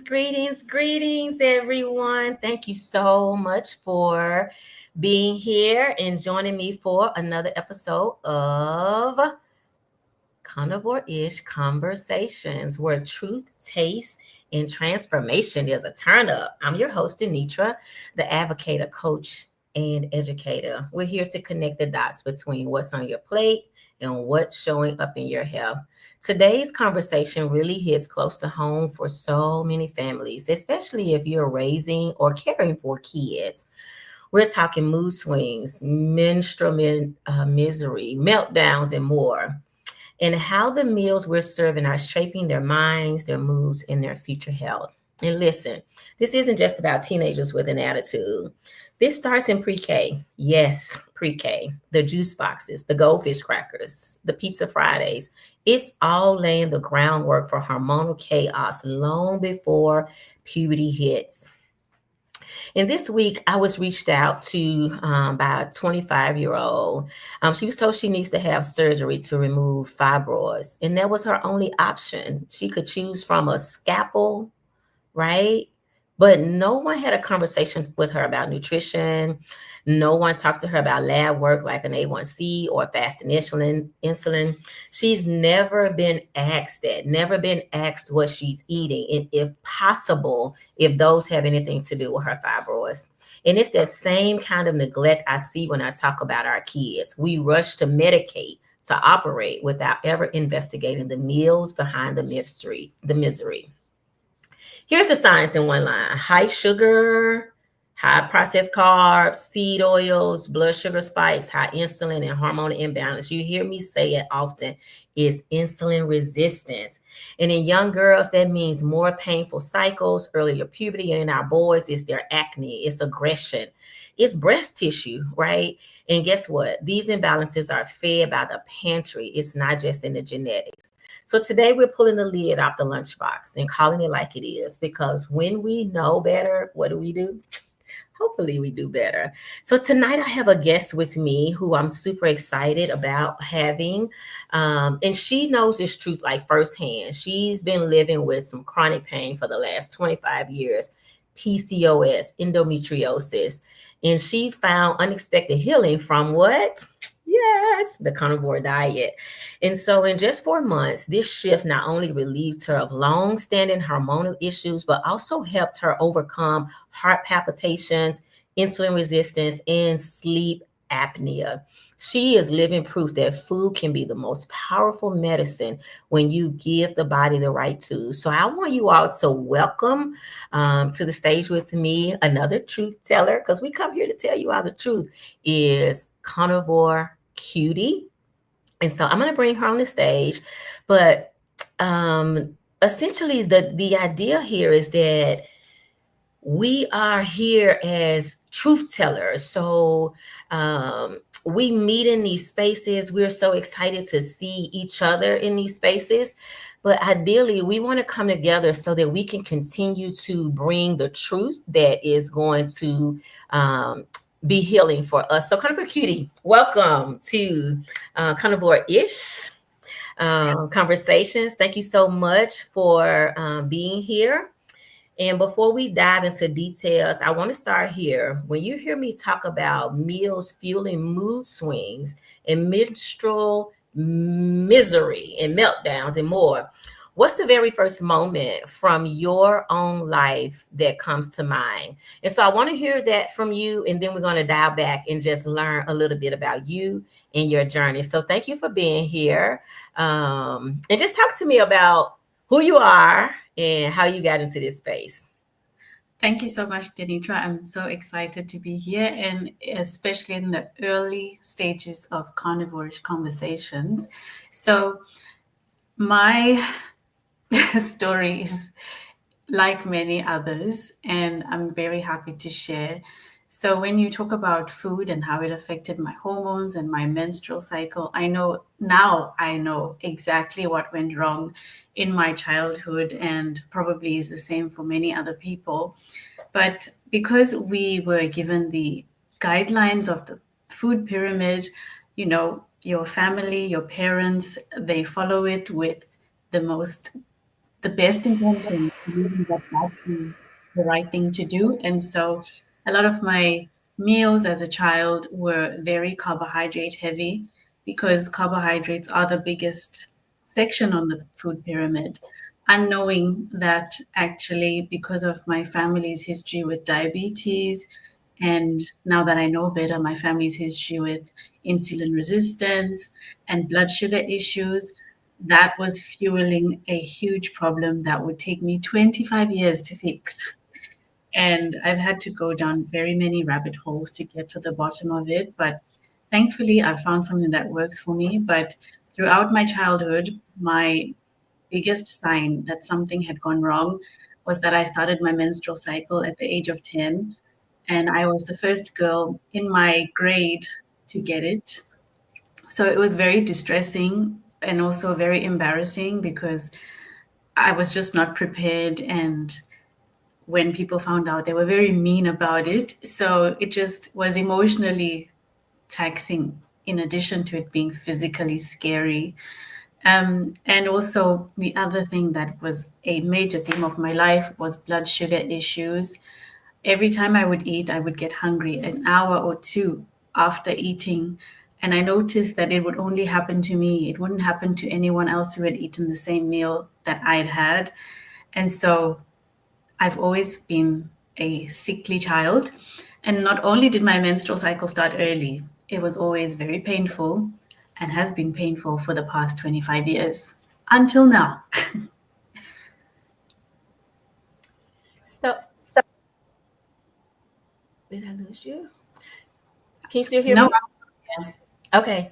greetings, everyone. Thank you so much for being here and joining me for another episode of Karnivor'Ish Konversations, where truth, taste, and transformation is a turn up. I'm your host, DeNitra, the Advocator, coach, and educator. We're here to connect the dots between what's on your plate and what's showing up in your health. Today's conversation really hits close to home for so many families, especially if you're raising or caring for kids. We're talking mood swings, misery, meltdowns, and more, and how the meals we're serving are shaping their minds, their moods, and their future health. And listen, this isn't just about teenagers with an attitude. This starts in pre-K. Yes, pre-K. The juice boxes, the goldfish crackers, the pizza Fridays. It's all laying the groundwork for hormonal chaos long before puberty hits. And this week, I was reached out to by a 25-year-old. She was told she needs to have surgery to remove fibroids, and that was her only option. She could choose from a scalpel, right? But no one had a conversation with her about nutrition. No one talked to her about lab work like an A1C or fasting insulin. She's never been asked that, never been asked what she's eating, and if possible, if those have anything to do with her fibroids. And it's that same kind of neglect I see when I talk about our kids. We rush to medicate, to operate without ever investigating the meals behind the misery. Here's the science in one line: high sugar, high processed carbs, seed oils, blood sugar spikes, high insulin, and hormonal imbalance. You hear me say it often, is insulin resistance. And in young girls, that means more painful cycles, earlier puberty. And in our boys, it's their acne, it's aggression, it's breast tissue, right? And guess what? These imbalances are fed by the pantry. It's not just in the genetics. So today we're pulling the lid off the lunchbox and calling it like it is, because when we know better, what do? Hopefully we do better. So tonight I have a guest with me who I'm super excited about having. And she knows this truth like firsthand. She's been living with some chronic pain for the last 25 years, PCOS, endometriosis. And she found unexpected healing from what? Yes, the carnivore diet. And so in just 4 months, this shift not only relieved her of long-standing hormonal issues, but also helped her overcome heart palpitations, insulin resistance, and sleep apnea. She is living proof that food can be the most powerful medicine when you give the body the right tools. So I want you all to welcome to the stage with me another truth teller, because we come here to tell you all the truth, is Carnivore Cutie. And so I'm going to bring her on the stage. But essentially, the idea here is that we are here as truth tellers. So we meet in these spaces. We're so excited to see each other in these spaces. But ideally, we want to come together so that we can continue to bring the truth that is going to be healing for us. So Carnivore Cutie, welcome to Karnivor'Ish Conversations. Thank you so much for being here. And before we dive into details, I want to start here. When you hear me talk about meals fueling mood swings and menstrual misery and meltdowns and more, what's the very first moment from your own life that comes to mind? And so I want to hear that from you, and then we're going to dial back and just learn a little bit about you and your journey. So thank you for being here. And just talk to me about who you are and how you got into this space. Thank you so much, DeNitra. I'm so excited to be here, and especially in the early stages of Karnivor'Ish Conversations. So my story is like many others, and I'm very happy to share. So when you talk about food and how it affected my hormones and my menstrual cycle, I know exactly what went wrong in my childhood, and probably is the same for many other people. But because we were given the guidelines of the food pyramid, your family, your parents, they follow it with the most the best intention, believing that that is the right thing to do. And so a lot of my meals as a child were very carbohydrate heavy because carbohydrates are the biggest section on the food pyramid. Unknowing that actually, because of my family's history with diabetes, and now that I know better, my family's history with insulin resistance and blood sugar issues, that was fueling a huge problem that would take me 25 years to fix. And I've had to go down very many rabbit holes to get to the bottom of it. But thankfully, I found something that works for me. But throughout my childhood, my biggest sign that something had gone wrong was that I started my menstrual cycle at the age of 10. And I was the first girl in my grade to get it. So it was very distressing and also very embarrassing because I was just not prepared. And when people found out, they were very mean about it. So it just was emotionally taxing, in addition to it being physically scary. And also, the other thing that was a major theme of my life was blood sugar issues. Every time I would eat, I would get hungry an hour or two after eating. And I noticed that it would only happen to me. It wouldn't happen to anyone else who had eaten the same meal that I'd had. And so I've always been a sickly child. And not only did my menstrual cycle start early, it was always very painful and has been painful for the past 25 years until now. So, did I lose you? Can you still hear No, me? Okay.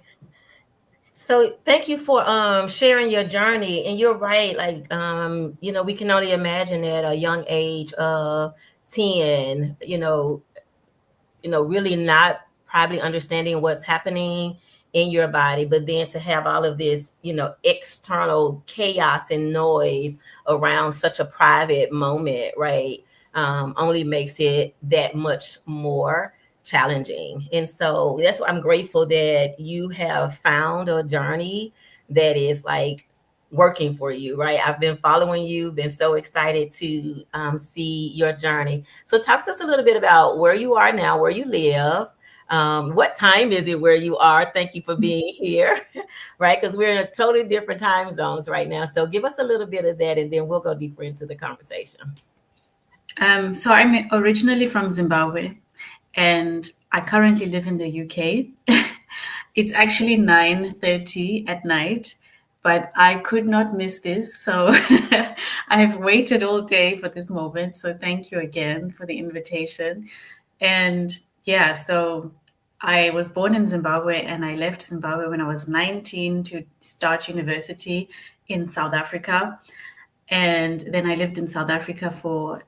So thank you for sharing your journey. And you're right, like we can only imagine at a young age of 10, really not probably understanding what's happening in your body, but then to have all of this, external chaos and noise around such a private moment, right? Only makes it that much more challenging. And so that's why I'm grateful that you have found a journey that is like working for you, right? I've been following you, been so excited to see your journey. So talk to us a little bit about where you are now, where you live. What time is it where you are? Thank you for being here, right? Because we're in a totally different time zones right now. So give us a little bit of that and then we'll go deeper into the conversation. So I'm originally from Zimbabwe and I currently live in the UK. It's actually 9:30 at night, but I could not miss this. So I've waited all day for this moment. So thank you again for the invitation. And yeah, so I was born in Zimbabwe and I left Zimbabwe when I was 19 to start university in South Africa. And then I lived in South Africa for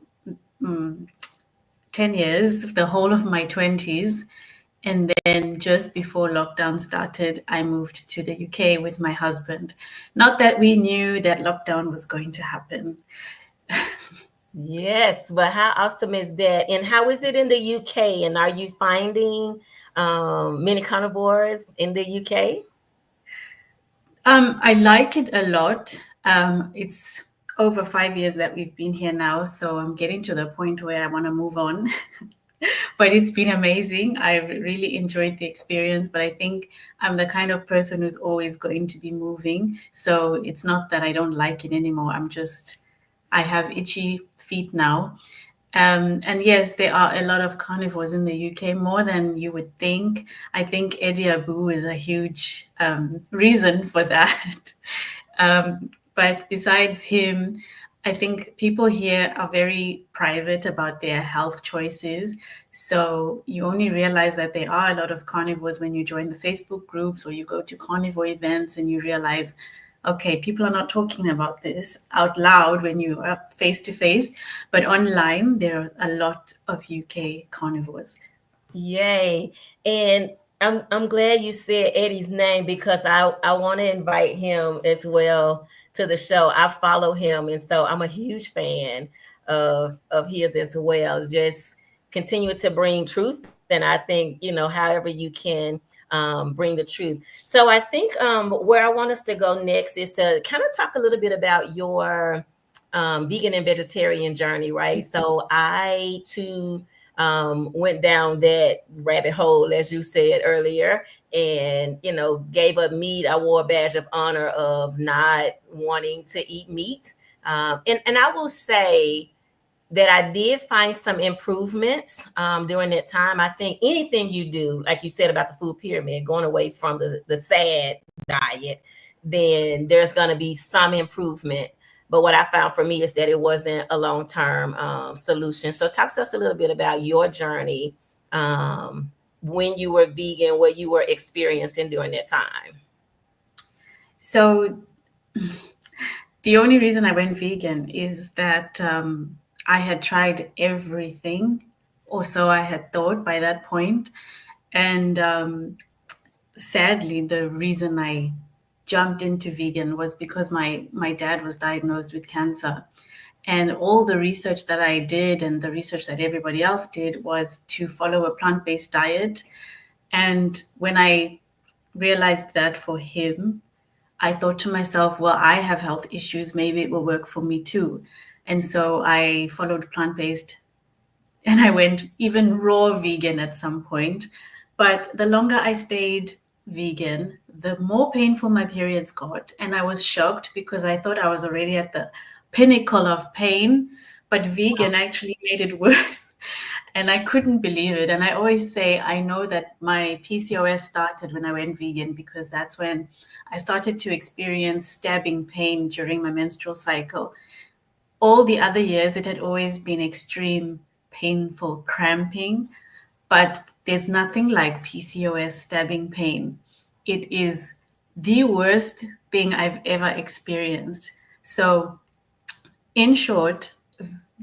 10 years, the whole of my 20s. And then just before lockdown started, I moved to the UK with my husband. Not that we knew that lockdown was going to happen. Yes, but how awesome is that? And how is it in the UK? And are you finding many carnivores in the UK? I like it a lot. It's over 5 years that we've been here now, so I'm getting to the point where I want to move on. But it's been amazing. I've really enjoyed the experience, but I think I'm the kind of person who's always going to be moving. So it's not that I don't like it anymore. I have itchy feet now. And yes, there are a lot of carnivores in the UK, more than you would think. I think Eddie Abu is a huge reason for that. But besides him, I think people here are very private about their health choices. So you only realize that there are a lot of carnivores when you join the Facebook groups or you go to carnivore events and you realize, okay, people are not talking about this out loud when you are face to face, but online, there are a lot of UK carnivores. Yay. And I'm glad you said Eddie's name because I want to invite him as well to the show. I follow him and so I'm a huge fan of his as well. Just continue to bring truth and I think, however you can bring the truth. So I think where I want us to go next is to kind of talk a little bit about your vegan and vegetarian journey, right? So I too went down that rabbit hole, as you said earlier, and gave up meat. I wore a badge of honor of not wanting to eat meat, and I will say that I did find some improvements during that time. I think anything you do, like you said about the food pyramid, going away from the sad diet, then there's going to be some improvement. But what I found for me is that it wasn't a long-term solution. So talk to us a little bit about your journey when you were vegan, what you were experiencing during that time. So the only reason I went vegan is that I had tried everything, or so I had thought by that point. And sadly, the reason I jumped into vegan was because my dad was diagnosed with cancer. And all the research that I did and the research that everybody else did was to follow a plant-based diet. And when I realized that for him, I thought to myself, well, I have health issues. Maybe it will work for me too. And so I followed plant-based, and I went even raw vegan at some point. But the longer I stayed vegan, the more painful my periods got. And I was shocked because I thought I was already at the pinnacle of pain, but vegan actually made it worse. And I couldn't believe it. And I always say, I know that my PCOS started when I went vegan, because that's when I started to experience stabbing pain during my menstrual cycle. All the other years, it had always been extreme, painful cramping, but there's nothing like PCOS stabbing pain. It is the worst thing I've ever experienced. So, in short,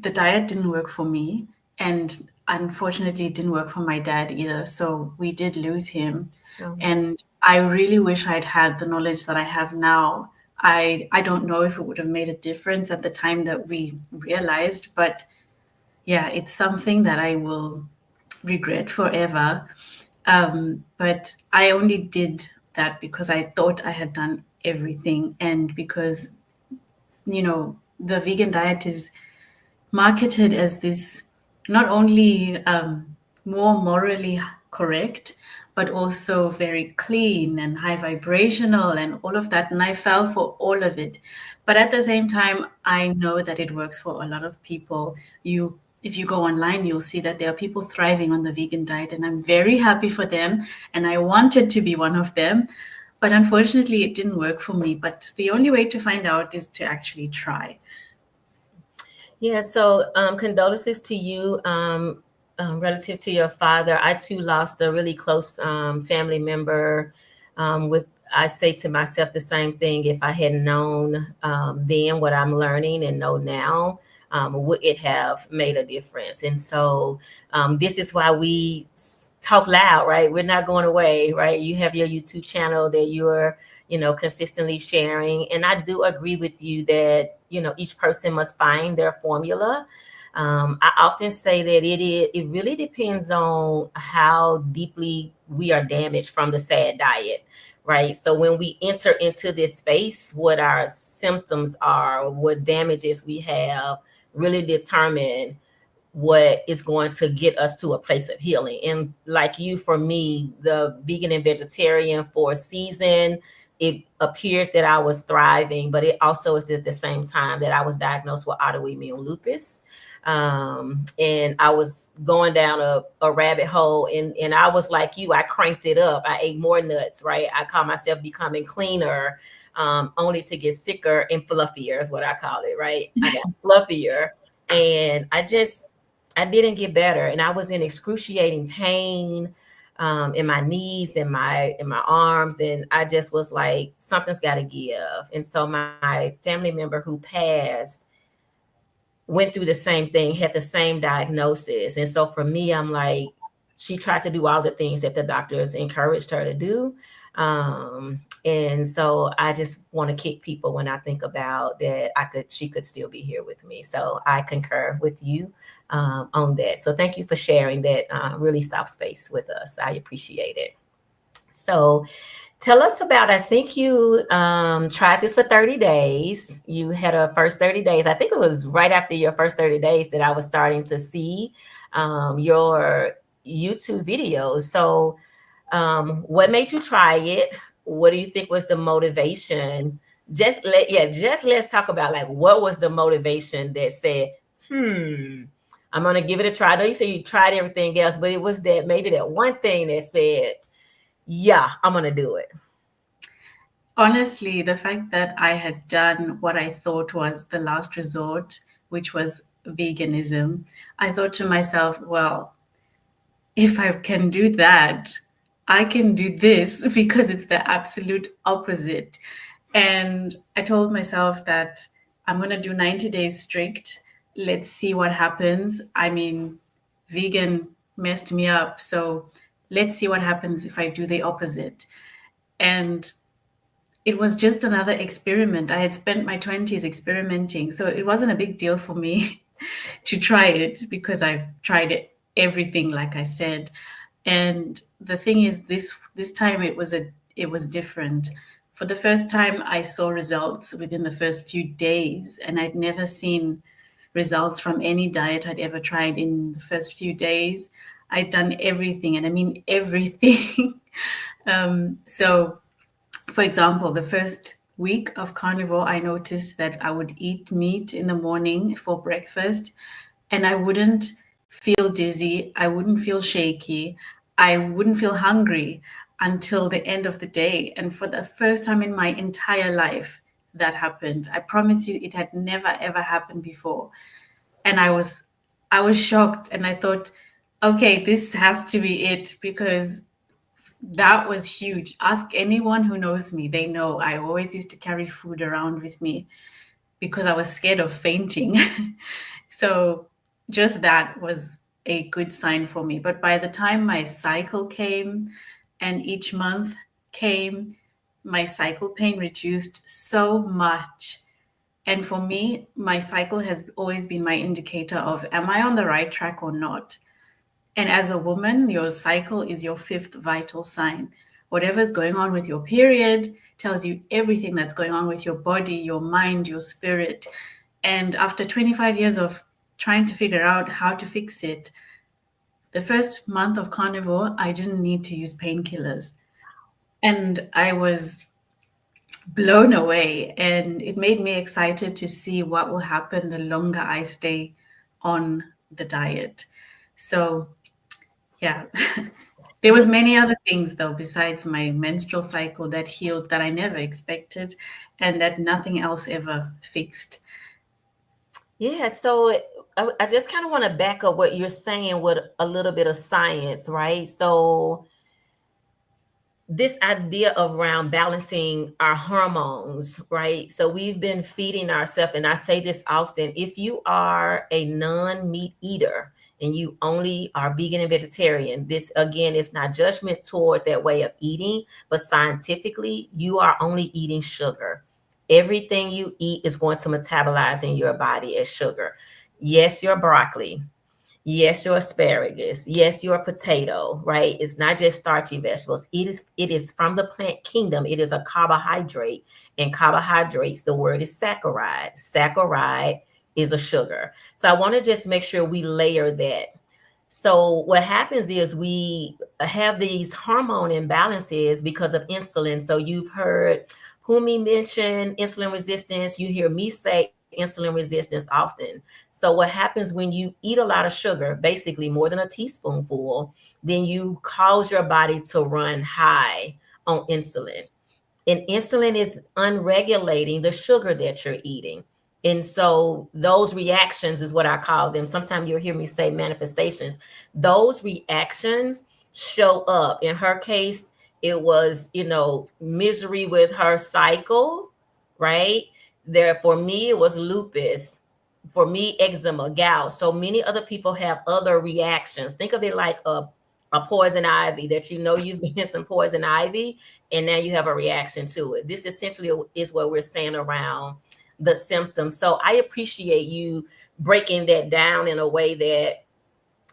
the diet didn't work for me, and unfortunately, it didn't work for my dad either. So, we did lose him. Oh. And I really wish I'd had the knowledge that I have now. I don't know if it would have made a difference at the time that we realized, but yeah, it's something that I will regret forever. But I only did that because I thought I had done everything, and because, the vegan diet is marketed as this not only more morally correct, but also very clean and high vibrational and all of that. And I fell for all of it. But at the same time, I know that it works for a lot of people. If you go online, you'll see that there are people thriving on the vegan diet, and I'm very happy for them. And I wanted to be one of them. But unfortunately, it didn't work for me. But the only way to find out is to actually try. Yeah, so condolences to you relative to your father. I too lost a really close family member. I say to myself the same thing. If I had known then what I'm learning and know now, would it have made a difference? And so this is why we talk loud, right? We're not going away, right? You have your YouTube channel that you're consistently sharing. And I do agree with you that, each person must find their formula. I often say that it really depends on how deeply we are damaged from the sad diet, right? So when we enter into this space, what our symptoms are, what damages we have, really determine what is going to get us to a place of healing. And like you, for me, the vegan and vegetarian for a season, it appeared that I was thriving, but it also is at the same time that I was diagnosed with autoimmune lupus. And I was going down a rabbit hole, and I was like you, I cranked it up. I ate more nuts, right? I call myself becoming cleaner, only to get sicker and fluffier is what I call it, right? I got fluffier, and I didn't get better, and I was in excruciating pain in my knees and in my arms, and I just was like, something's got to give. And so my family member who passed went through the same thing, had the same diagnosis. And so for me, I'm like, she tried to do all the things that the doctors encouraged her to do. And so I just want to kick people when I think about that she could still be here with me. So I concur with you on that. So thank you for sharing that really soft space with us. I appreciate it. So Tell us about, I think you tried this for 30 days. You had a first 30 days. I think it was right after your first 30 days that I was starting to see your YouTube videos. So what made you try it? What do you think was the motivation? Just let's talk about like what was the motivation that said, I'm gonna give it a try. I know you said you tried everything else, but it was that maybe that one thing that said, yeah, I'm gonna do it. Honestly, the fact that I had done what I thought was the last resort, which was veganism, I thought to myself, well, if I can do that, I can do this because it's the absolute opposite. And I told myself that I'm going to do 90 days strict. Let's see what happens. I mean, vegan messed me up. So let's see what happens if I do the opposite. And it was just another experiment. I had spent my 20s experimenting. So it wasn't a big deal for me to try it because I've tried it everything, like I said. And the thing is, this time it was different. For the first time, I saw results within the first few days, and I'd never seen results from any diet I'd ever tried in the first few days. I'd done everything, and I mean everything. So, for example, the first week of carnivore, I noticed that I would eat meat in the morning for breakfast, and I wouldn't feel dizzy. I wouldn't feel shaky. I wouldn't feel hungry until the end of the day. And for the first time in my entire life, that happened. I promise you, it had never ever happened before. And I was shocked, and I thought, okay, this has to be it, because that was huge. Ask anyone who knows me, they know I always used to carry food around with me because I was scared of fainting. So just that was a good sign for me. But by the time my cycle came and each month came, my cycle pain reduced so much. And for me, my cycle has always been my indicator of, am I on the right track or not? And as a woman, your cycle is your fifth vital sign. Whatever's going on with your period tells you everything that's going on with your body, your mind, your spirit. And after 25 years of trying to figure out how to fix it, the first month of carnivore, I didn't need to use painkillers. And I was blown away. And it made me excited to see what will happen the longer I stay on the diet. So, yeah. There was many other things though besides my menstrual cycle that healed that I never expected and that nothing else ever fixed. Yeah, so I just kind of want to back up what you're saying with a little bit of science, right? So this idea of around balancing our hormones, right? So we've been feeding ourselves, and I say this often, if you are a non-meat eater and you only are vegan and vegetarian, this again is not judgment toward that way of eating, but scientifically, you are only eating sugar. Everything you eat is going to metabolize in your body as sugar. Yes, your broccoli. Yes, your asparagus. Yes, your potato, right? It's not just starchy vegetables. It is from the plant kingdom. It is a carbohydrate. And carbohydrates, the word is saccharide. Saccharide is a sugar. So I want to just make sure we layer that. So what happens is we have these hormone imbalances because of insulin. So you've heard Pumi mention insulin resistance. You hear me say insulin resistance often. So what happens when you eat a lot of sugar, basically more than a teaspoonful, then you cause your body to run high on insulin. And insulin is unregulating the sugar that you're eating. And so those reactions is what I call them. Sometimes you'll hear me say manifestations. Those reactions show up. In her case, it was, misery with her cycle, right? There, for me, it was lupus. For me, eczema, gout. So many other people have other reactions. Think of it like a poison ivy that you've been in some poison ivy and now you have a reaction to it. This essentially is what we're saying around the symptoms. So I appreciate you breaking that down in a way that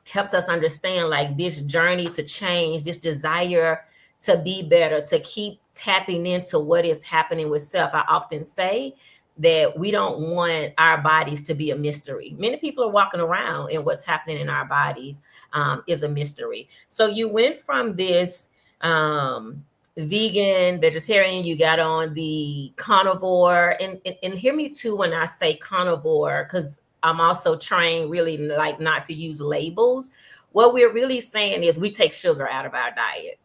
helps us understand like this journey to change, this desire to be better, to keep tapping into what is happening with self. I often say that we don't want our bodies to be a mystery. Many people are walking around and what's happening in our bodies is a mystery. So you went from this vegan, vegetarian, you got on the carnivore, and hear me too when I say carnivore, because I'm also trained really like not to use labels. What we're really saying is we take sugar out of our diet.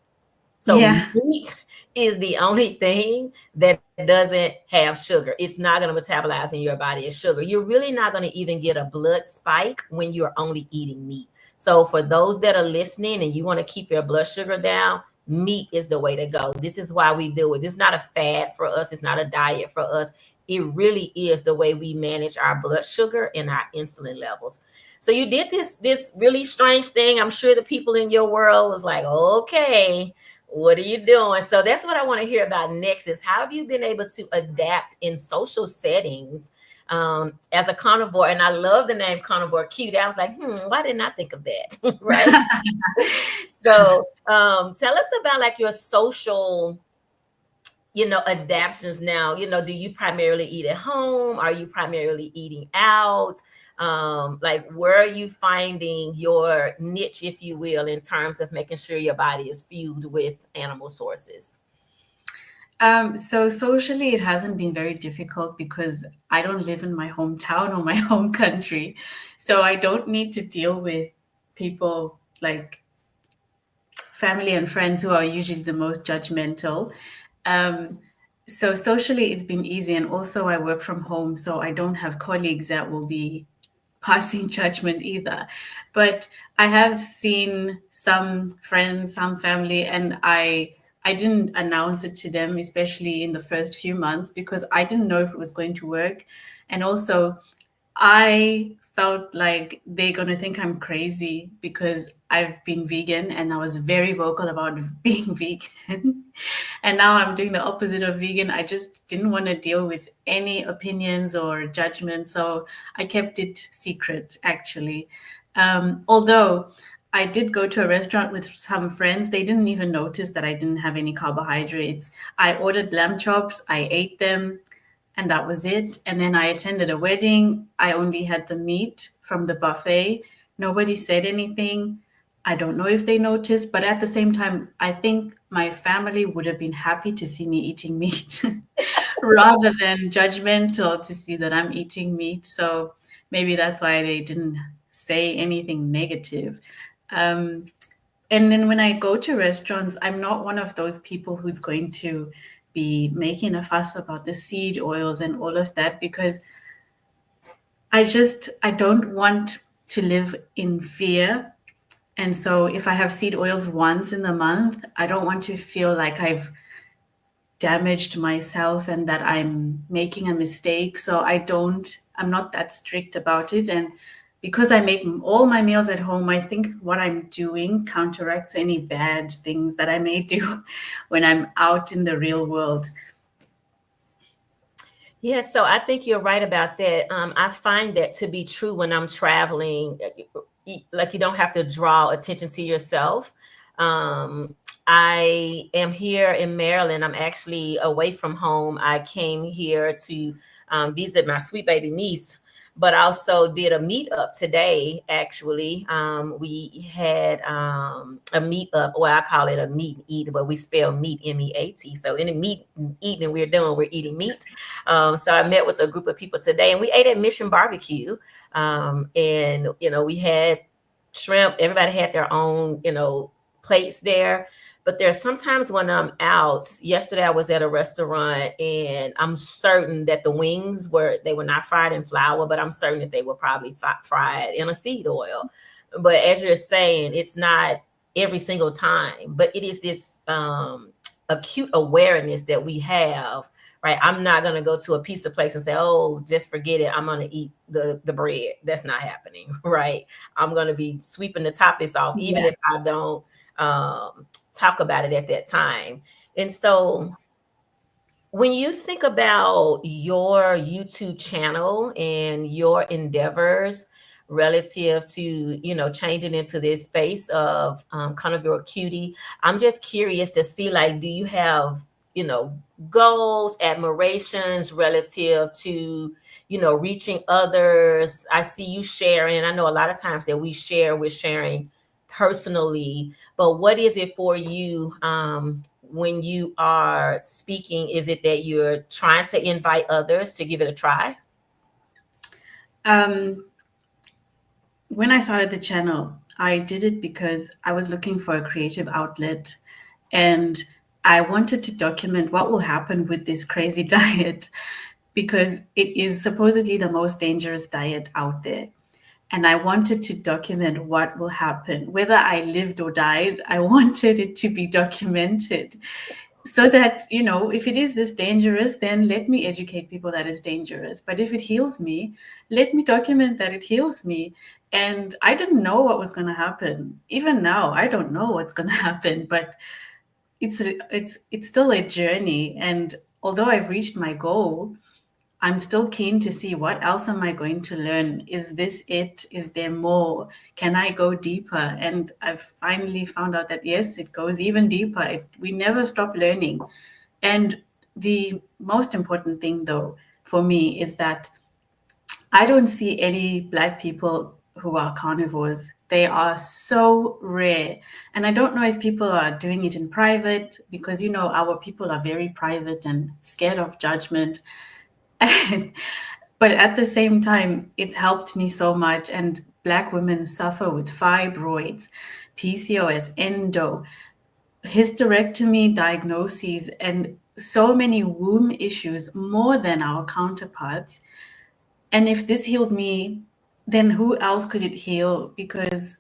So Yeah. meat is the only thing that doesn't have sugar. It's not going to metabolize in your body as sugar. You're really not going to even get a blood spike when you're only eating meat. So for those that are listening and you want to keep your blood sugar down, meat is the way to go. This is why we do it. It's not a fad for us. It's not a diet for us. It really is the way we manage our blood sugar and our insulin levels. So you did this really strange thing. I'm sure the people in your world was like, okay, what are you doing? So that's what I want to hear about next is how have you been able to adapt in social settings as a carnivore? And I love the name Carnivore Cutie. I was like, why didn't I think of that? Right. So tell us about like your social, adaptions now. Do you primarily eat at home? Are you primarily eating out? Like where are you finding your niche, if you will, in terms of making sure your body is fueled with animal sources? So socially, it hasn't been very difficult because I don't live in my hometown or my home country. So I don't need to deal with people like family and friends who are usually the most judgmental. Um, so socially, it's been easy. And also, I work from home, so I don't have colleagues that will be passing judgment either. But I have seen some friends, some family, and I didn't announce it to them, especially in the first few months, because I didn't know if it was going to work. And also, I felt like they're going to think I'm crazy because I've been vegan and I was very vocal about being vegan. And now I'm doing the opposite of vegan. I just didn't want to deal with any opinions or judgment. So I kept it secret, actually. Although I did go to a restaurant with some friends, they didn't even notice that I didn't have any carbohydrates. I ordered lamb chops, I ate them, and that was it. And then I attended a wedding. I only had the meat from the buffet. Nobody said anything. I don't know if they noticed, but at the same time, I think my family would have been happy to see me eating meat rather than judgmental to see that I'm eating meat. So maybe that's why they didn't say anything negative. Um, and then when I go to restaurants, I'm not one of those people who's going to be making a fuss about the seed oils and all of that because I don't want to live in fear. And so if I have seed oils once in the month, I don't want to feel like I've damaged myself and that I'm making a mistake. So I'm not that strict about it. And because I make all my meals at home, I think what I'm doing counteracts any bad things that I may do when I'm out in the real world. Yeah, so I think you're right about that. I find that to be true when I'm traveling. Like you don't have to draw attention to yourself. I am here in Maryland. I'm actually away from home. I came here to visit my sweet baby niece, but also did a meetup today. Actually, we had a meetup. Well, I call it a meet and eat, but we spell meat MEAT. So in the meet and eating we're eating meat. So I met with a group of people today, and we ate at Mission Barbecue. And we had shrimp. Everybody had their own plates there. But there's sometimes when I'm out, yesterday I was at a restaurant and I'm certain that the wings were not fried in flour, but I'm certain that they were probably fried in a seed oil. But as you're saying, it's not every single time, but it is this acute awareness that we have, right? I'm not going to go to a pizza place and say, oh, just forget it. I'm going to eat the bread. That's not happening, right? I'm going to be sweeping the toppings off, even if I don't talk about it at that time. And so when you think about your YouTube channel and your endeavors relative to, changing into this space of Carnivore Cutie, I'm just curious to see, like, do you have, goals, admirations relative to, reaching others. I see you sharing. I know a lot of times that we're sharing personally, but what is it for you when you are speaking? Is it that you're trying to invite others to give it a try? Um, when I started the channel, I did it because I was looking for a creative outlet, and I wanted to document what will happen with this crazy diet, because it is supposedly the most dangerous diet out there. And I wanted to document what will happen. Whether I lived or died, I wanted it to be documented so that, if it is this dangerous, then let me educate people that it's dangerous. But if it heals me, let me document that it heals me. And I didn't know what was going to happen. Even now, I don't know what's going to happen, but it's still a journey. And although I've reached my goal, I'm still keen to see what else am I going to learn? Is this it? Is there more? Can I go deeper? And I've finally found out that yes, it goes even deeper. We never stop learning. And the most important thing, though, for me is that I don't see any Black people who are carnivores. They are so rare. And I don't know if people are doing it in private because, our people are very private and scared of judgment. But at the same time, it's helped me so much. And Black women suffer with fibroids, PCOS, endo, hysterectomy diagnoses, and so many womb issues more than our counterparts. And if this healed me, then who else could it heal? Because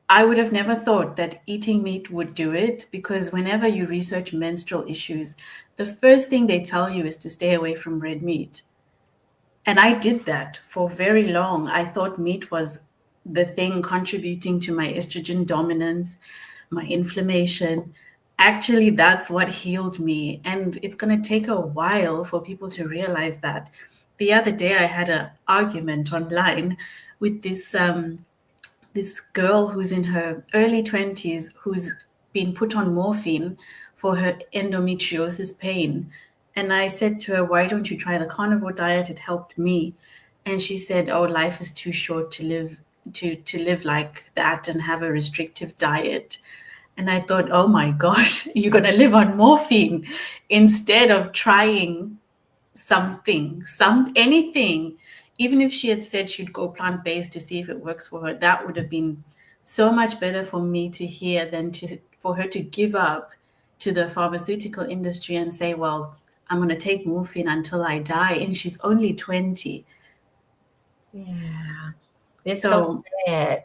I would have never thought that eating meat would do it, because whenever you research menstrual issues, the first thing they tell you is to stay away from red meat. And I did that for very long. I thought meat was the thing contributing to my estrogen dominance, my inflammation. Actually, that's what healed me. And it's going to take a while for people to realize that. The other day, I had an argument online with this girl who's in her early 20s who's been put on morphine for her endometriosis pain. And I said to her, "Why don't you try the carnivore diet? It helped me." And she said, "Oh, life is too short to live like that and have a restrictive diet." And I thought, "Oh my gosh, you're going to live on morphine instead of trying anything." Even if she had said she'd go plant-based to see if it works for her, that would have been so much better for me to hear than for her to give up to the pharmaceutical industry and say, "Well, I'm going to take morphine until I die." And she's only 20. Yeah. It's so So sad.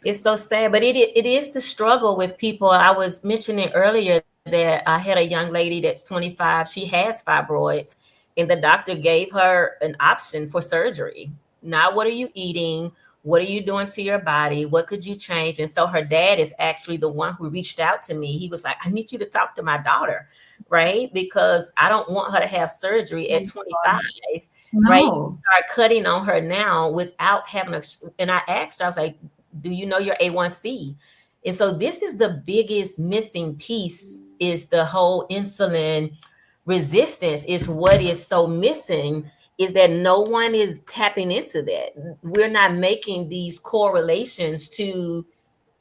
It's so sad, but it is the struggle with people. I was mentioning earlier that I had a young lady that's 25. She has fibroids, and the doctor gave her an option for surgery. Now, what are you eating? What are you doing to your body? What could you change? And so her dad is actually the one who reached out to me. He was like, "I need you to talk to my daughter, right? Because I don't want her to have surgery oh at my 25." gosh, Right? no. Start cutting on her now without having a, and I asked her, I was like, "Do you know your A1C?" And so this is the biggest missing piece, is the whole insulin resistance is what is so missing, is that no one is tapping into that. We're not making these correlations to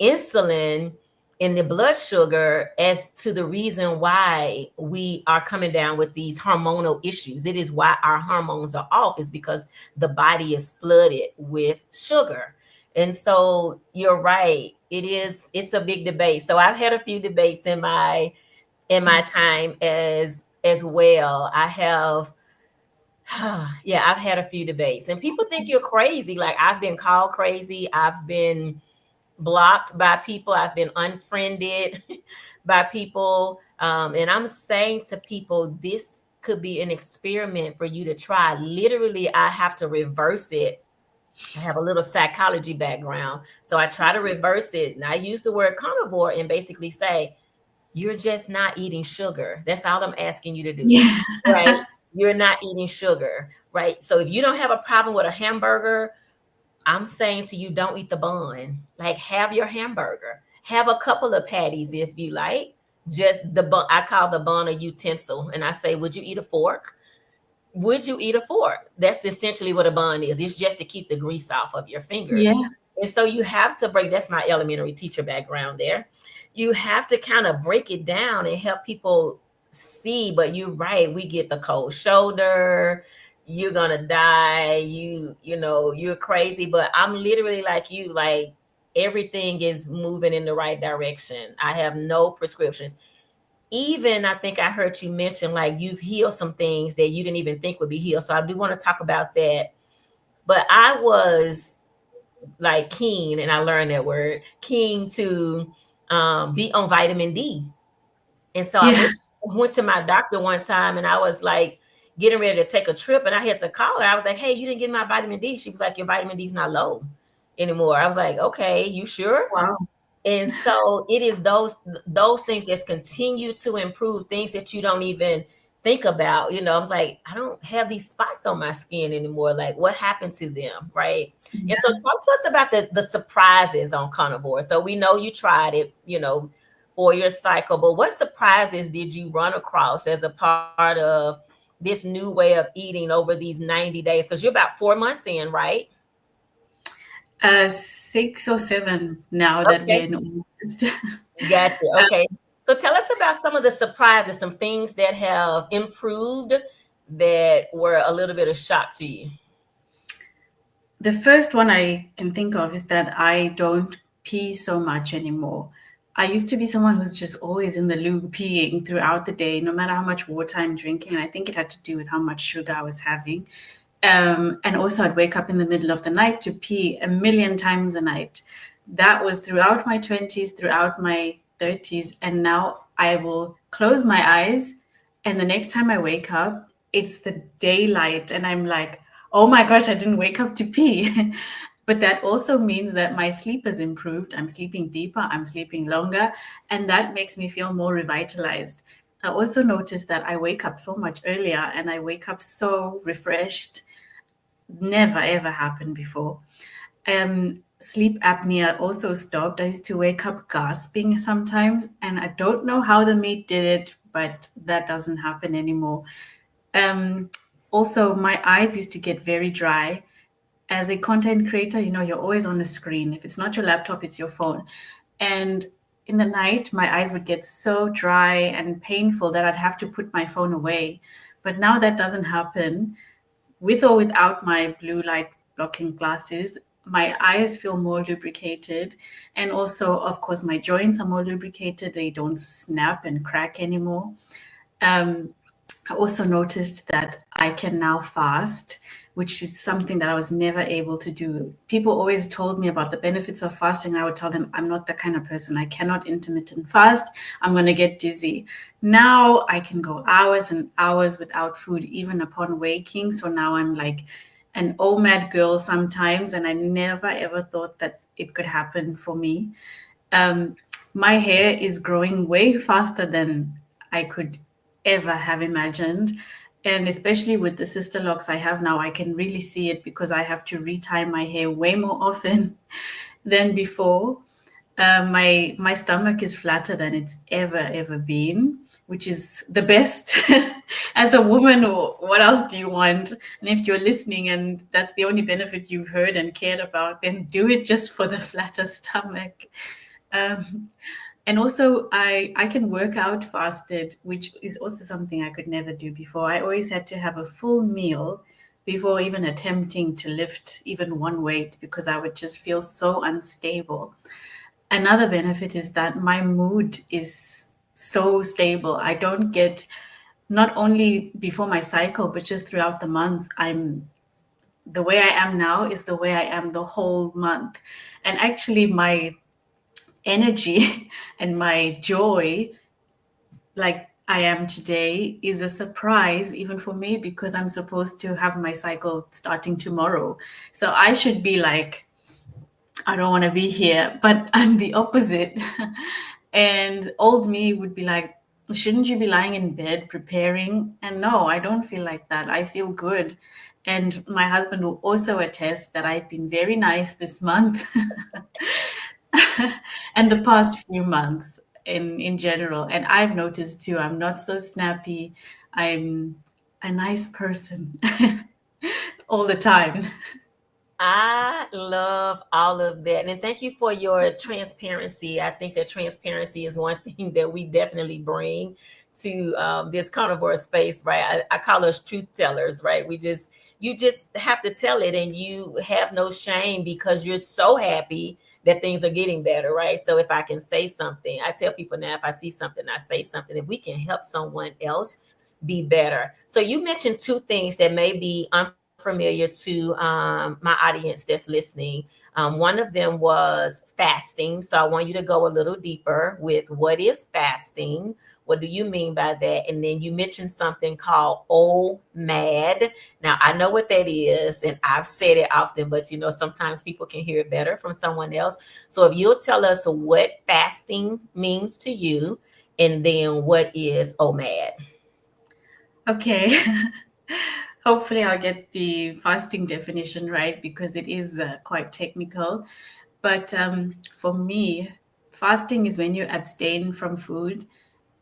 insulin in the blood sugar as to the reason why we are coming down with these hormonal issues. It is why our hormones are off, is because the body is flooded with sugar. And so you're right. It's a big debate. So I've had a few debates in my time as well. I have yeah, I've had a few debates, and people think you're crazy. Like, I've been called crazy. I've been blocked by people. I've been unfriended by people. And I'm saying to people, this could be an experiment for you to try. Literally, I have to reverse it. I have a little psychology background. So I try to reverse it. And I use the word carnivore and basically say, you're just not eating sugar. That's all I'm asking you to do. Yeah. Right? You're not eating sugar. Right? So if you don't have a problem with a hamburger, I'm saying to you, don't eat the bun. Like, have your hamburger. Have a couple of patties if you like, just the bun. I call the bun a utensil, and I say, would you eat a fork? Would you eat a fork? That's essentially what a bun is. It's just to keep the grease off of your fingers. Yeah. And so you have to break, that's my elementary teacher background there. You have to kind of break it down and help people see. But you're right, we get the cold shoulder, you're gonna die, you know, you're crazy. But I'm literally like you, like everything is moving in the right direction. I have no prescriptions. Even I think I heard you mention like you've healed some things that you didn't even think would be healed. So I do want to talk about that. But I was like keen, and I learned that word, keen to be on vitamin D. And so I Yeah. went to my doctor one time, and I was like getting ready to take a trip, and I had to call her. I was like, hey, you didn't get my vitamin D. She was like, your vitamin D is not low anymore. I was like, okay, you sure? Wow. And so it is those things that continue to improve, things that you don't even think about. You know, I'm like, I don't have these spots on my skin anymore. Like, what happened to them, right? And so talk to us about the surprises on carnivore. So we know you tried it, you know, for your cycle, but what surprises did you run across as a part of this new way of eating over these 90 days? Because you're about 4 months in, right? 6 or 7 now that we're Okay. in August. Gotcha. Okay. So tell us about some of the surprises, some things that have improved that were a little bit of shock to you. The first one I can think of is that I don't pee so much anymore. I used to be someone who's just always in the loo peeing throughout the day, no matter how much water I'm drinking. And I think it had to do with how much sugar I was having. And also, I'd wake up in the middle of the night to pee a million times a night. That was throughout my 20s, throughout my 30s. And now I will close my eyes, and the next time I wake up, it's the daylight. And I'm like, oh my gosh, I didn't wake up to pee. But that also means that my sleep has improved. I'm sleeping deeper, I'm sleeping longer, and that makes me feel more revitalized. I also noticed that I wake up so much earlier and I wake up so refreshed. Never ever happened before. Sleep apnea also stopped. I used to wake up gasping sometimes, and I don't know how the meat did it, but that doesn't happen anymore. Um, Also, my eyes used to get very dry. As a content creator, you know, you're always on the screen. If it's not your laptop, it's your phone. And in the night, my eyes would get so dry and painful that I'd have to put my phone away. But now that doesn't happen. With or without my blue light blocking glasses, my eyes feel more lubricated. And also, of course, my joints are more lubricated. They don't snap and crack anymore. Um, I also noticed that I can now fast, which is something that I was never able to do. People always told me about the benefits of fasting. I would tell them, I'm not the kind of person. I cannot intermittent fast. I'm going to get dizzy. Now I can go hours and hours without food, even upon waking. So now I'm like an M.Ed girl sometimes, and I never ever thought that it could happen for me. Um, my hair is growing way faster than I could ever have imagined. And especially with the sister locks I have now, I can really see it because I have to retie my hair way more often than before. My stomach is flatter than it's ever been, which is the best. As a woman, or what else do you want? And if you're listening and that's the only benefit you've heard and cared about, then do it just for the flatter stomach. Um, and also, I can work out fasted, which is also something I could never do before. I always had to have a full meal before even attempting to lift even one weight because I would just feel so unstable. Another benefit is that my mood is so stable. I don't get, not only before my cycle, but just throughout the month, I'm the way I am now is the way I am the whole month. And actually, my energy and my joy, like I am today, is a surprise even for me because I'm supposed to have my cycle starting tomorrow. So I should be like, I don't want to be here, but I'm the opposite. And old me would be like, shouldn't you be lying in bed preparing? And no, I don't feel like that. I feel good. And my husband will also attest that I've been very nice this month and the past few months. in general. And I've noticed too, I'm not so snappy. I'm a nice person all the time. I love all of that. And thank you for your transparency. I think that transparency is one thing that we definitely bring to this carnivore space, right? I call us truth tellers, right? You just have to tell it, and you have no shame because you're so happy that things are getting better, right? So if I can say something, I tell people now, if I see something, I say something. If we can help someone else be better. So you mentioned two things that may be unfamiliar to my audience that's listening. One of them was fasting. So I want you to go a little deeper with what is fasting? What do you mean by that? And then you mentioned something called OMAD. Now, I know what that is, and I've said it often, but sometimes people can hear it better from someone else. So if you'll tell us what fasting means to you, and then what is OMAD? Okay. Hopefully, I'll get the fasting definition right because it is quite technical. But for me, fasting is when you abstain from food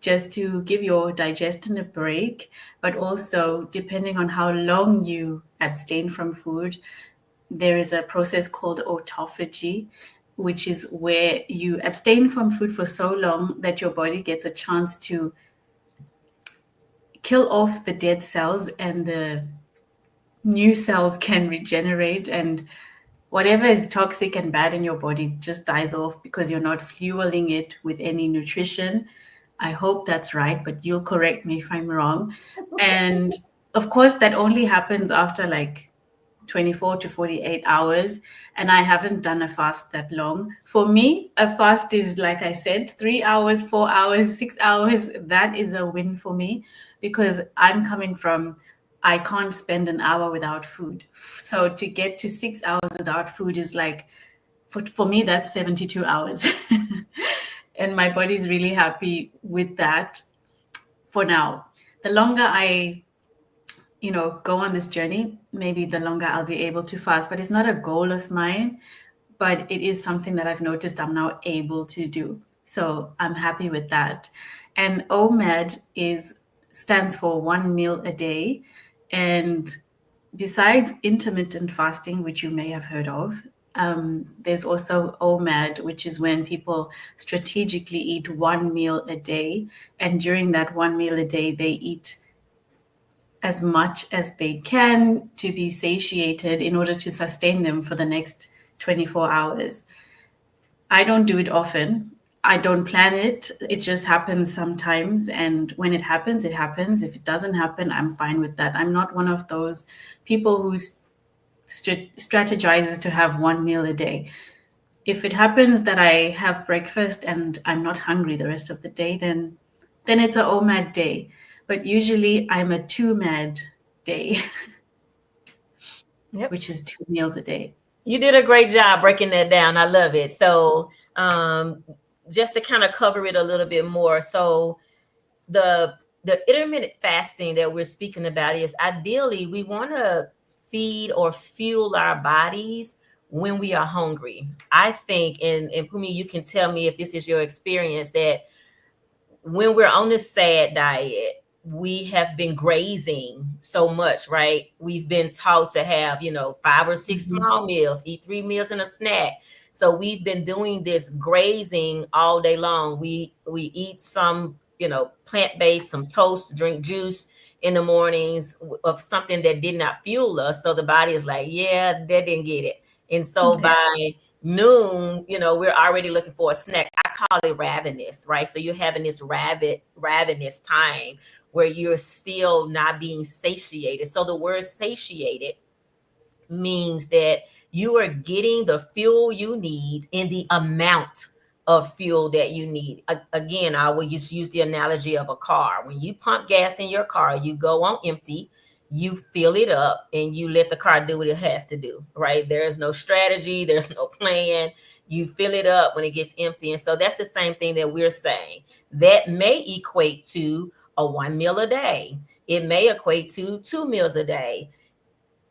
just to give your digestion a break, but also depending on how long you abstain from food, there is a process called autophagy, which is where you abstain from food for so long that your body gets a chance to kill off the dead cells and the new cells can regenerate, and whatever is toxic and bad in your body just dies off because you're not fueling it with any nutrition. I hope that's right, but you'll correct me if I'm wrong. And of course, that only happens after like 24 to 48 hours. And I haven't done a fast that long. For me, a fast is, like I said, 3 hours, 4 hours, 6 hours. That is a win for me because I'm coming from, I can't spend an hour without food. So to get to 6 hours without food is like, for me, that's 72 hours. And my body's really happy with that for now. The longer I go on this journey, maybe the longer I'll be able to fast. But it's not a goal of mine, but it is something that I've noticed I'm now able to do. So I'm happy with that. And OMAD stands for 1 meal a day. And besides intermittent fasting, which you may have heard of, there's also OMAD, which is when people strategically eat 1 meal a day. And during that 1 meal a day, they eat as much as they can to be satiated in order to sustain them for the next 24 hours. I don't do it often. I don't plan it. It just happens sometimes. And when it happens, it happens. If it doesn't happen, I'm fine with that. I'm not one of those people who strategizes to have 1 meal a day. If it happens that I have breakfast and I'm not hungry the rest of the day, then it's a OMAD day. But usually I'm a 2MAD day, Yep. which is 2 meals a day. You did a great job breaking that down. I love it. So, just to kind of cover it a little bit more. So, the intermittent fasting that we're speaking about is ideally we want to feed or fuel our bodies when we are hungry. I think, and Pumi, you can tell me if this is your experience, that when we're on this sad diet, we have been grazing so much, right? We've been taught to have, 5 or 6 Mhm. small meals, eat 3 meals and a snack. So we've been doing this grazing all day long. We eat some, plant-based, some toast, drink juice in the mornings of something that did not fuel us. So the body is like, yeah, that didn't get it. And so Yeah. by noon, we're already looking for a snack. I call it ravenous, right? So you're having this ravenous time where you're still not being satiated. So the word satiated means that you are getting the fuel you need in the amount of fuel that you need. Again, I will just use the analogy of a car. When you pump gas in your car, you go on empty, you fill it up, and you let the car do what it has to do, right? There's no strategy, there's no plan. You fill it up when it gets empty. And so that's the same thing that we're saying. That may equate to a 1 meal a day. It may equate to 2 meals a day.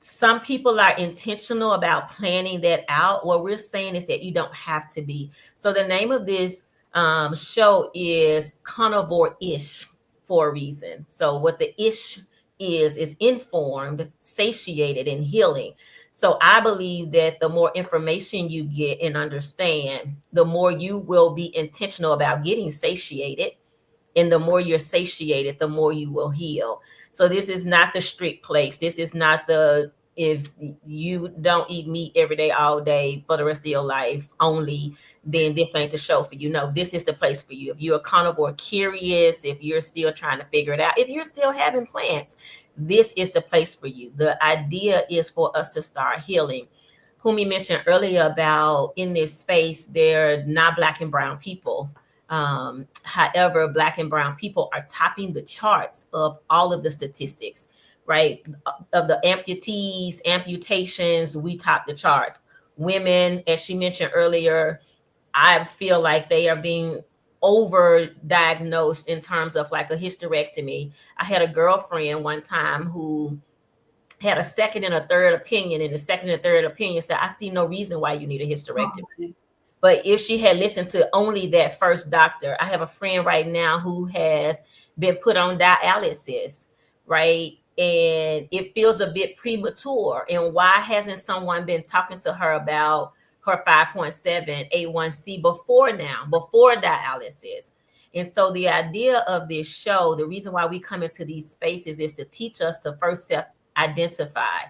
Some people are intentional about planning that out. What we're saying is that you don't have to be. So the name of this show is Karnivor'Ish for a reason. So what the ish is informed, satiated, and healing. So I believe that the more information you get and understand, the more you will be intentional about getting satiated, and the more you're satiated, the more you will heal. So this is not the strict place. This is not the, if you don't eat meat every day all day for the rest of your life only, then this ain't the show for you. No, this is the place for you. If you're a carnivore curious, if you're still trying to figure it out, if you're still having plants, this is the place for you. The idea is for us to start healing. Whom you mentioned earlier about in this space, they're not Black and brown people. However, Black and brown people are topping the charts of all of the statistics, right? Of the amputees, amputations, we top the charts. Women, as she mentioned earlier, I feel like they are being over diagnosed in terms of like a hysterectomy. I had a girlfriend one time who had a second and a third opinion, and the second and third opinion said, I see no reason why you need a hysterectomy. Oh, But if she had listened to only that first doctor, I have a friend right now who has been put on dialysis, right? And it feels a bit premature. And why hasn't someone been talking to her about her 5.7 A1C before now, before dialysis? And so the idea of this show, the reason why we come into these spaces is to teach us to first self-identify,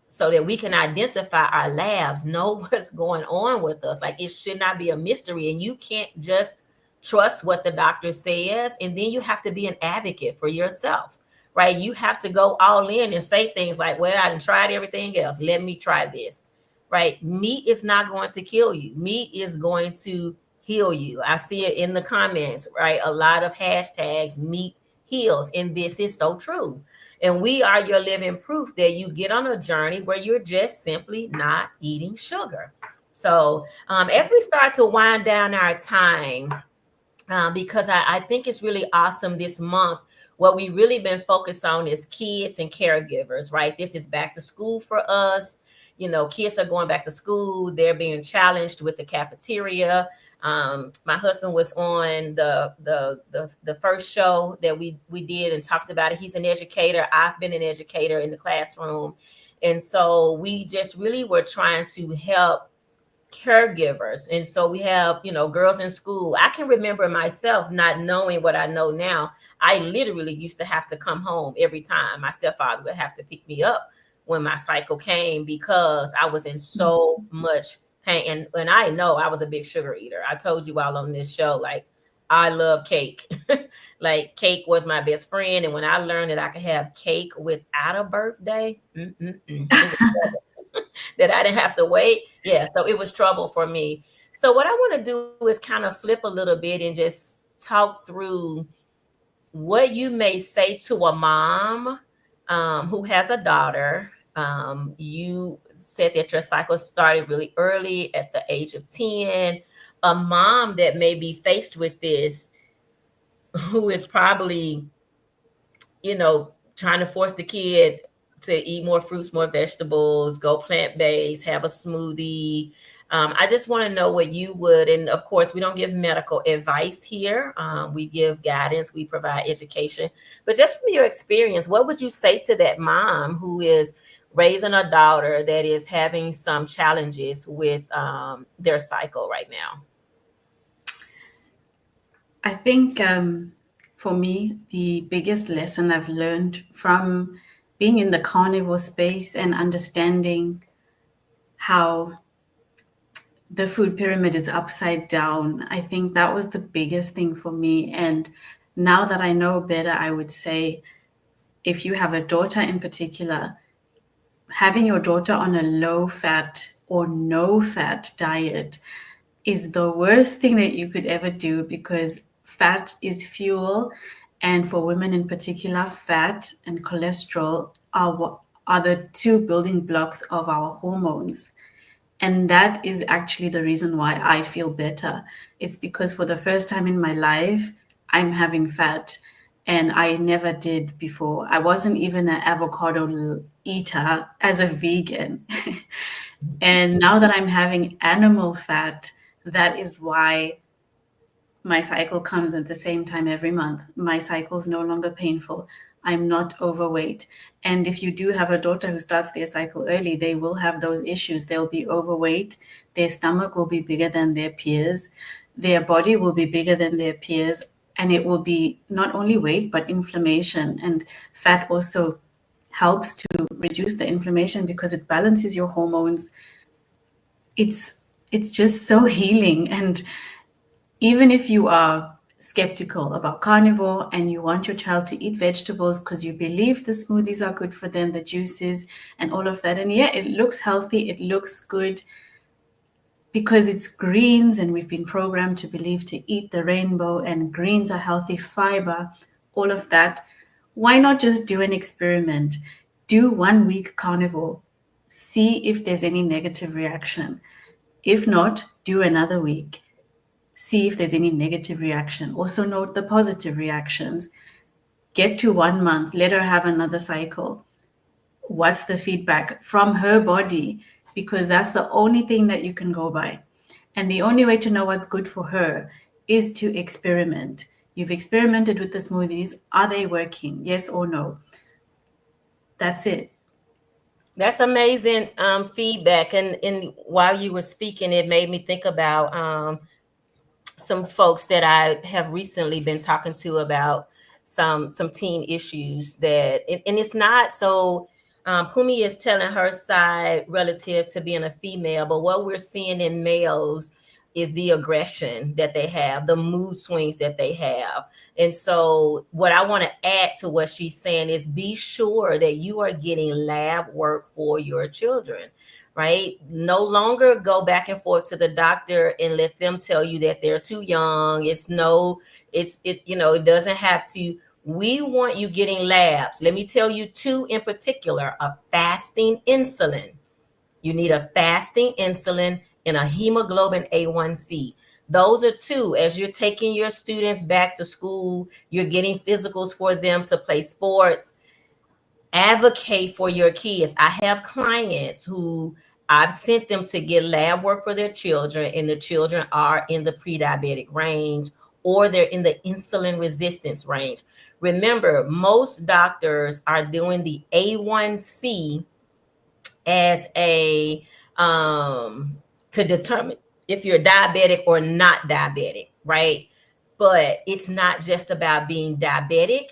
so that we can identify our labs, know what's going on with us. Like, it should not be a mystery, and you can't just trust what the doctor says. And then you have to be an advocate for yourself, right? You have to go all in and say things like, well, I done tried everything else, let me try this, right? Meat is not going to kill you. Meat is going to heal you. I see it in the comments, right? A lot of hashtags, meat heals, and this is so true. And we are your living proof that you get on a journey where you're just simply not eating sugar. So as we start to wind down our time, because I think it's really awesome this month. What we really been focused on is kids and caregivers, right? This is back to school for us. You know, kids are going back to school. They're being challenged with the cafeteria. My husband was on the first show that we did and talked about it. He's an educator. I've been an educator in the classroom. And so we just really were trying to help caregivers. And so we have, you know, girls in school. I can remember myself not knowing what I know now. I literally used to have to come home every time. My stepfather would have to pick me up when my cycle came because I was in so much pain. And I know I was a big sugar eater. I told you all on this show, like, I love cake. Like, cake was my best friend. And when I learned that I could have cake without a birthday, it was that I didn't have to wait. Yeah, so it was trouble for me. So what I want to do is kind of flip a little bit and just talk through what you may say to a mom who has a daughter. You said that your cycle started really early at the age of 10. A mom that may be faced with this, who is probably, you know, trying to force the kid to eat more fruits, more vegetables, go plant-based, have a smoothie. I just want to know what you would, and of course, we don't give medical advice here. We give guidance, we provide education. But just from your experience, what would you say to that mom who is raising a daughter that is having some challenges with their cycle right now? I think for me, the biggest lesson I've learned from being in the carnivore space and understanding how the food pyramid is upside down, I think that was the biggest thing for me. And now that I know better, I would say if you have a daughter in particular, having your daughter on a low fat or no fat diet is the worst thing that you could ever do, because fat is fuel. And for women in particular, fat and cholesterol are the two building blocks of our hormones. And that is actually the reason why I feel better. It's because for the first time in my life, I'm having fat. And I never did before. I wasn't even an avocado eater as a vegan. And now that I'm having animal fat, that is why My cycle comes at the same time every month. My cycle is no longer painful. I'm not overweight. And if you do have a daughter who starts their cycle early, they will have those issues. They'll be overweight. Their stomach will be bigger than their peers. Their body will be bigger than their peers. And it will be not only weight, but inflammation. And fat also helps to reduce the inflammation because it balances your hormones. It's just so healing. And even if you are skeptical about carnivore and you want your child to eat vegetables because you believe the smoothies are good for them, the juices and all of that, and yeah, it looks healthy, it looks good because it's greens, and we've been programmed to believe to eat the rainbow, and greens are healthy, fiber, all of that. Why not just do an experiment? Do 1 week carnivore, see if there's any negative reaction. If not, do another week, see if there's any negative reaction. Also note the positive reactions. Get to 1 month, let her have another cycle. What's the feedback from her body? Because that's the only thing that you can go by. And the only way to know what's good for her is to experiment. You've experimented with the smoothies. Are they working? Yes or no? That's it. That's amazing feedback. And while you were speaking, it made me think about some folks that I have recently been talking to about some teen issues that, and it's not so. Pumi is telling her side relative to being a female, but what we're seeing in males is the aggression that they have, the mood swings that they have. And so what I want to add to what she's saying is be sure that you are getting lab work for your children, right? No longer go back and forth to the doctor and let them tell you that they're too young. It doesn't have to. We want you getting labs. Let me tell you two in particular: a fasting insulin. You need a fasting insulin and a hemoglobin A1C. Those are two. As you're taking your students back to school, you're getting physicals for them to play sports. Advocate for your kids. I have clients who I've sent them to get lab work for their children, and the children are in the pre-diabetic range or they're in the insulin resistance range. Remember, most doctors are doing the A1C as a to determine if you're diabetic or not diabetic, right? But it's not just about being diabetic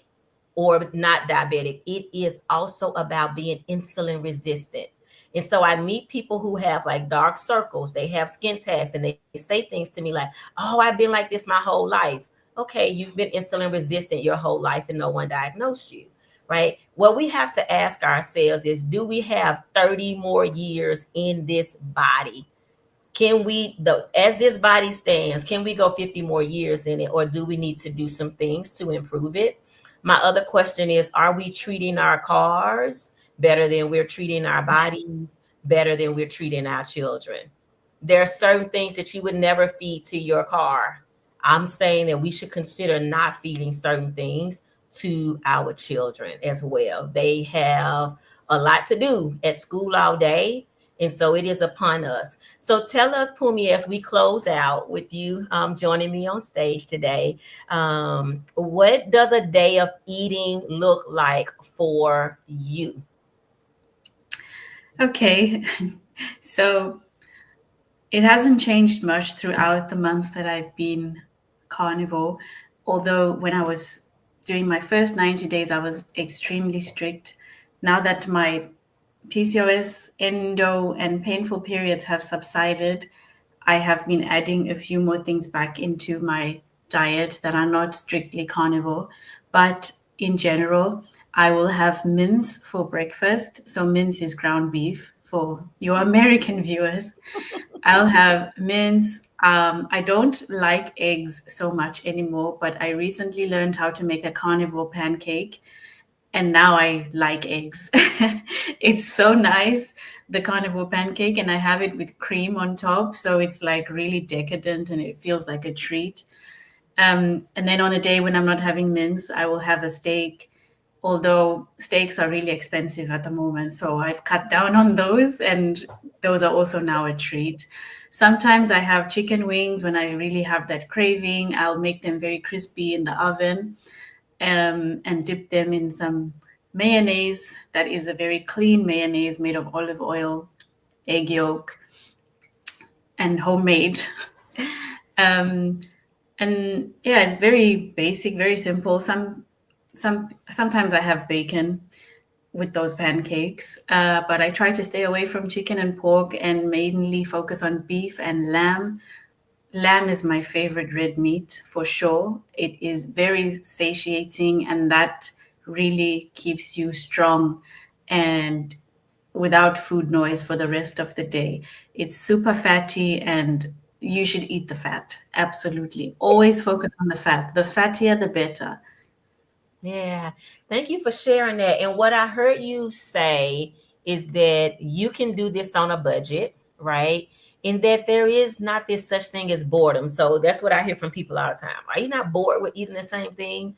or not diabetic. It is also about being insulin resistant. And so I meet people who have like dark circles, they have skin tags, and they say things to me like, oh, I've been like this my whole life. Okay, you've been insulin resistant your whole life and no one diagnosed you, right? What we have to ask ourselves is, do we have 30 more years in this body? Can we, as this body stands, can we go 50 more years in it, or do we need to do some things to improve it? My other question is, are we treating our cars better than we're treating our bodies, better than we're treating our children? There are certain things that you would never feed to your car. I'm saying that we should consider not feeding certain things to our children as well. They have a lot to do at school all day, and so it is upon us. So tell us, Pumi, as we close out with you joining me on stage today, what does a day of eating look like for you? Okay. So it hasn't changed much throughout the months that I've been carnivore. Although when I was doing my first 90 days, I was extremely strict. Now that my PCOS, endo, and painful periods have subsided, I have been adding a few more things back into my diet that are not strictly carnivore. But in general, I will have mince for breakfast. So mince is ground beef for your American viewers. I'll have mince. I don't like eggs so much anymore, but I recently learned how to make a carnivore pancake, and now I like eggs. It's so nice, the carnivore pancake, and I have it with cream on top, so it's like really decadent and it feels like a treat. And then on a day when I'm not having mince, I will have a steak although steaks are really expensive at the moment. So I've cut down on those, and those are also now a treat. Sometimes I have chicken wings when I really have that craving. I'll make them very crispy in the oven, and dip them in some mayonnaise that is a very clean mayonnaise made of olive oil, egg yolk, and homemade. um, and yeah, it's very basic, very simple. Sometimes I have bacon with those pancakes, but I try to stay away from chicken and pork and mainly focus on beef and lamb. Lamb is my favorite red meat for sure. It is very satiating, and that really keeps you strong and without food noise for the rest of the day. It's super fatty, and you should eat the fat. Absolutely. Always focus on the fat. The fattier, the better. Yeah. Thank you for sharing that. And what I heard you say is that you can do this on a budget, right? And that there is not this such thing as boredom. So that's what I hear from people all the time. Are you not bored with eating the same thing?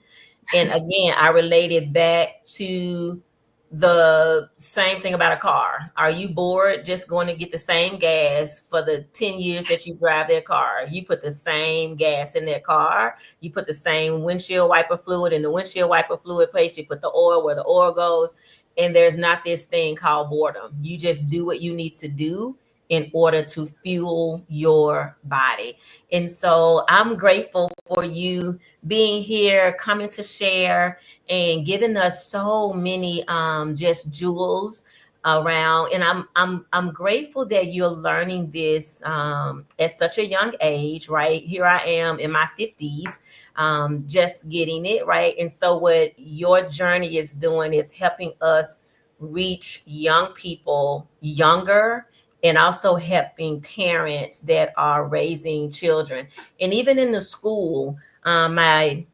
And again, I related back to the same thing about a car. Are you bored just going to get the same gas for the 10 years that you drive that car? You put the same gas in that car. You put the same windshield wiper fluid in the windshield wiper fluid place. You put the oil where the oil goes. And there's not this thing called boredom. You just do what you need to do in order to fuel your body. And so I'm grateful for you being here, coming to share and giving us so many just jewels around. And I'm grateful that you're learning this at such a young age, right? Here I am in my 50s, just getting it, right? And so what your journey is doing is helping us reach young people younger, and also helping parents that are raising children. And even in the school, my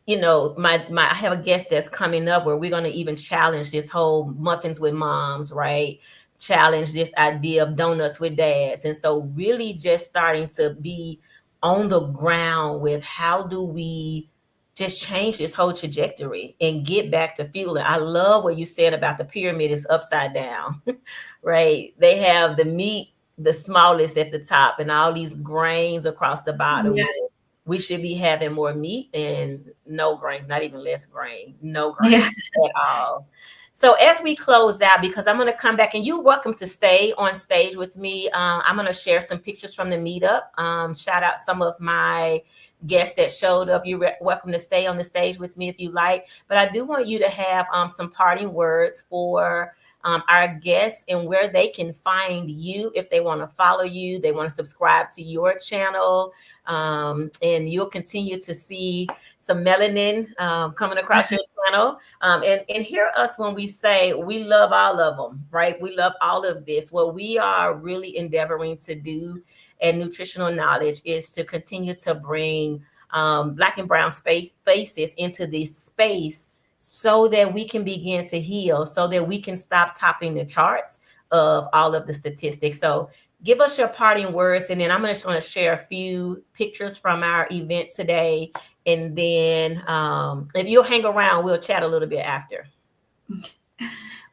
I have a guest that's coming up where we're going to even challenge this whole muffins with moms, right? Challenge this idea of donuts with dads. And so really just starting to be on the ground with how do we just change this whole trajectory and get back to fueling. I love what you said about the pyramid is upside down, right? They have the meat, the smallest at the top, and all these grains across the bottom. Yeah. We should be having more meat and no grains, not even less grain, no Yeah. grains at all. So as we close out, because I'm going to come back and you're welcome to stay on stage with me. I'm going to share some pictures from the meetup. Shout out some of my guests that showed up. You're welcome to stay on the stage with me if you like. But I do want you to have some parting words for our guests and where they can find you if they want to follow you, they want to subscribe to your channel, and you'll continue to see some melanin coming across your channel. And hear us when we say we love all of them, right? We love all of this. What we are really endeavoring to do at Nutritional Knowledge is to continue to bring Black and brown faces into this space so that we can begin to heal, so that we can stop topping the charts of all of the statistics. So give us your parting words, and then I'm just going to share a few pictures from our event today. And then if you'll hang around, we'll chat a little bit after.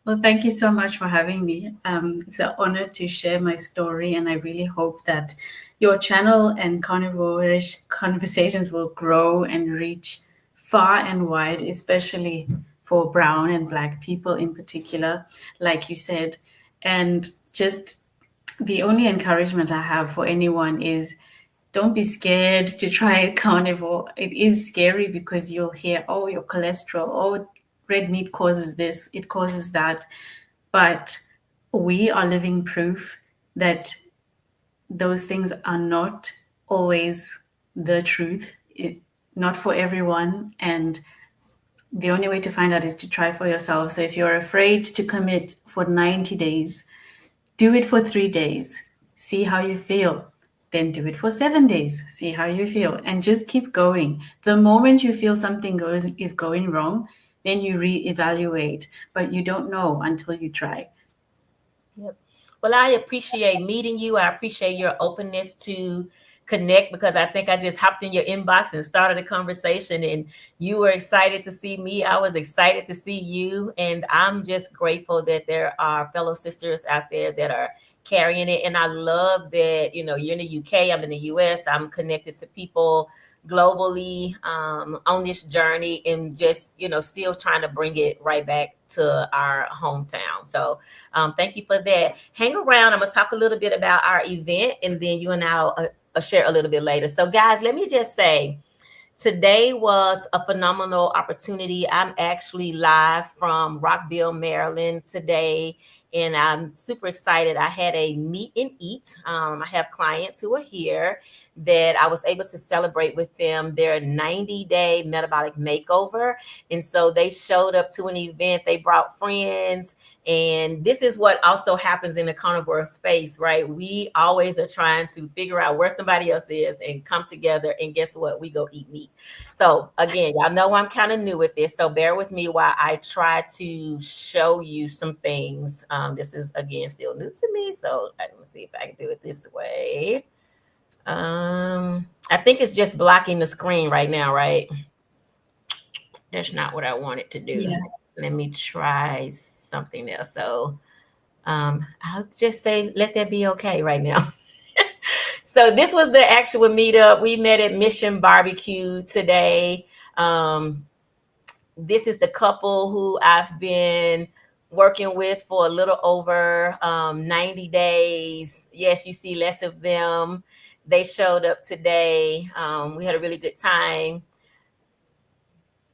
Well, thank you so much for having me. It's an honor to share my story, and I really hope that your channel and Karnivor'Ish Conversations will grow and reach far and wide, especially for brown and Black people in particular, like you said. And just the only encouragement I have for anyone is don't be scared to try carnivore. It is scary because you'll hear, oh, your cholesterol, oh, red meat causes this, it causes that. But we are living proof that those things are not always the truth, not for everyone. And the only way to find out is to try for yourself. So if you're afraid to commit for 90 days, do it for 3 days, see how you feel. Then do it for 7 days, see how you feel, and just keep going. The moment you feel something is going wrong, then you reevaluate, but you don't know until you try. Yep. Well, I appreciate meeting you. I appreciate your openness to connect because I think I just hopped in your inbox and started a conversation, and you were excited to see me. I was excited to see you. And I'm just grateful that there are fellow sisters out there that are carrying it. And I love that, you're in the UK, I'm in the US, I'm connected to people globally on this journey, and just, still trying to bring it right back to our hometown. So thank you for that. Hang around. I'm going to talk a little bit about our event, and then you and I'll share a little bit later. So guys, let me just say, today was a phenomenal opportunity. I'm actually live from Rockville, Maryland today, and I'm super excited. I had a meet and eat. I have clients who are here that I was able to celebrate with them their 90-day metabolic makeover. And so they showed up to an event. They brought friends. And this is what also happens in the carnivore space, right? We always are trying to figure out where somebody else is and come together. And guess what? We go eat meat. So again, y'all know I'm kind of new at this. So bear with me while I try to show you some things. This is, again, still new to me. So let me see if I can do it this way. I think it's just blocking the screen right now, right? That's not what I wanted to do. Yeah. Let me try something else. So I'll just say, let that be okay right now. So this was the actual meetup. We met at Mission Barbecue today. This is the couple who I've been working with for a little over 90 days. Yes, you see less of them. They showed up today. We had a really good time.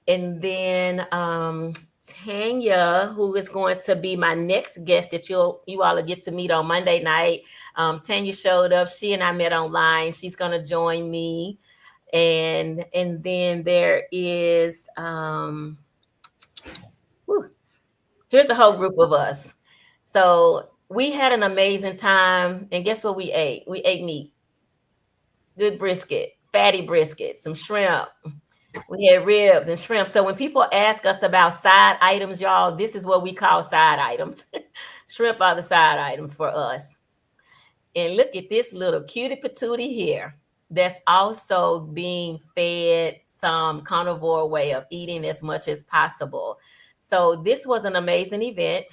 And then Tanya, who is going to be my next guest that you all will get to meet on Monday night. Tanya showed up. She and I met online. She's going to join me. And then there is, here's the whole group of us. So we had an amazing time. And guess what we ate? We ate meat. Good brisket, fatty brisket, some shrimp. We had ribs and shrimp. So when people ask us about side items, y'all, this is what we call side items. Shrimp are the side items for us. And look at this little cutie patootie here that's also being fed some carnivore way of eating as much as possible. So this was an amazing event.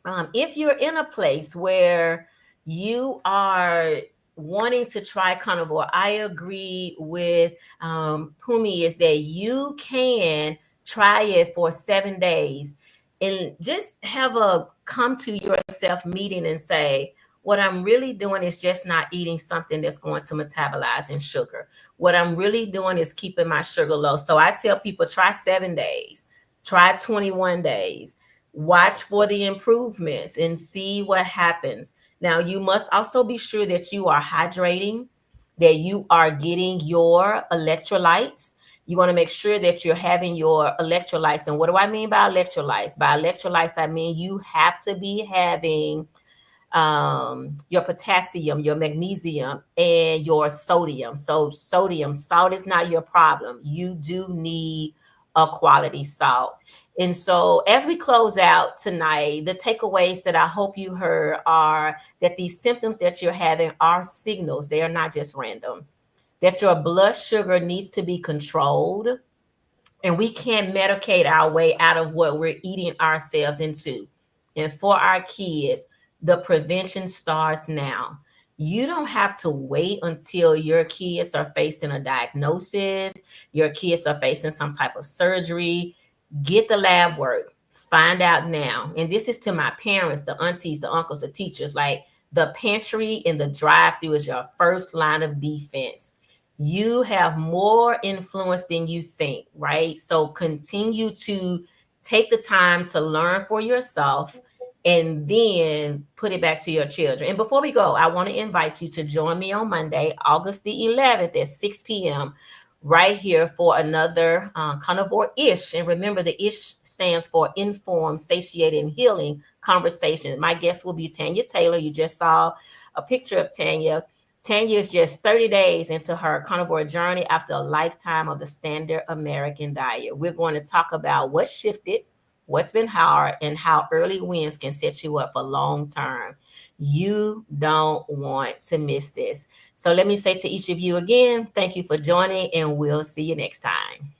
If you're in a place where you are wanting to try carnivore, I agree with Pumi, is that you can try it for 7 days and just have a come to yourself meeting and say, what I'm really doing is just not eating something that's going to metabolize in sugar. What I'm really doing is keeping my sugar low. So I tell people, try 7 days, try 21 days, watch for the improvements and see what happens. Now, you must also be sure that you are hydrating, that you are getting your electrolytes. You want to make sure that you're having your electrolytes. And what do I mean by electrolytes? By electrolytes, I mean you have to be having your potassium, your magnesium, and your sodium. So sodium, salt is not your problem. You do need a quality salt. And so as we close out tonight, the takeaways that I hope you heard are that these symptoms that you're having are signals. They are not just random. That your blood sugar needs to be controlled. And we can't medicate our way out of what we're eating ourselves into. And for our kids, the prevention starts now. You don't have to wait until your kids are facing a diagnosis, your kids are facing some type of surgery. Get the lab work. Find out now. And this is to my parents, the aunties, the uncles, the teachers. Like, the pantry and the drive-through is your first line of defense. You have more influence than you think, right? So continue to take the time to learn for yourself and then put it back to your children. And before we go, I want to invite you to join me on Monday, August the 11th at 6 p.m. right here for another Karnivor'Ish. And remember, the ish stands for informed, satiated, and healing conversation. My guest will be Tanya Taylor. You just saw a picture of Tanya. Tanya is just 30 days into her carnivore journey after a lifetime of the standard American diet. We're going to talk about what shifted, what's been hard, and how early wins can set you up for long term. You don't want to miss this. So let me say to each of you again, thank you for joining, and we'll see you next time.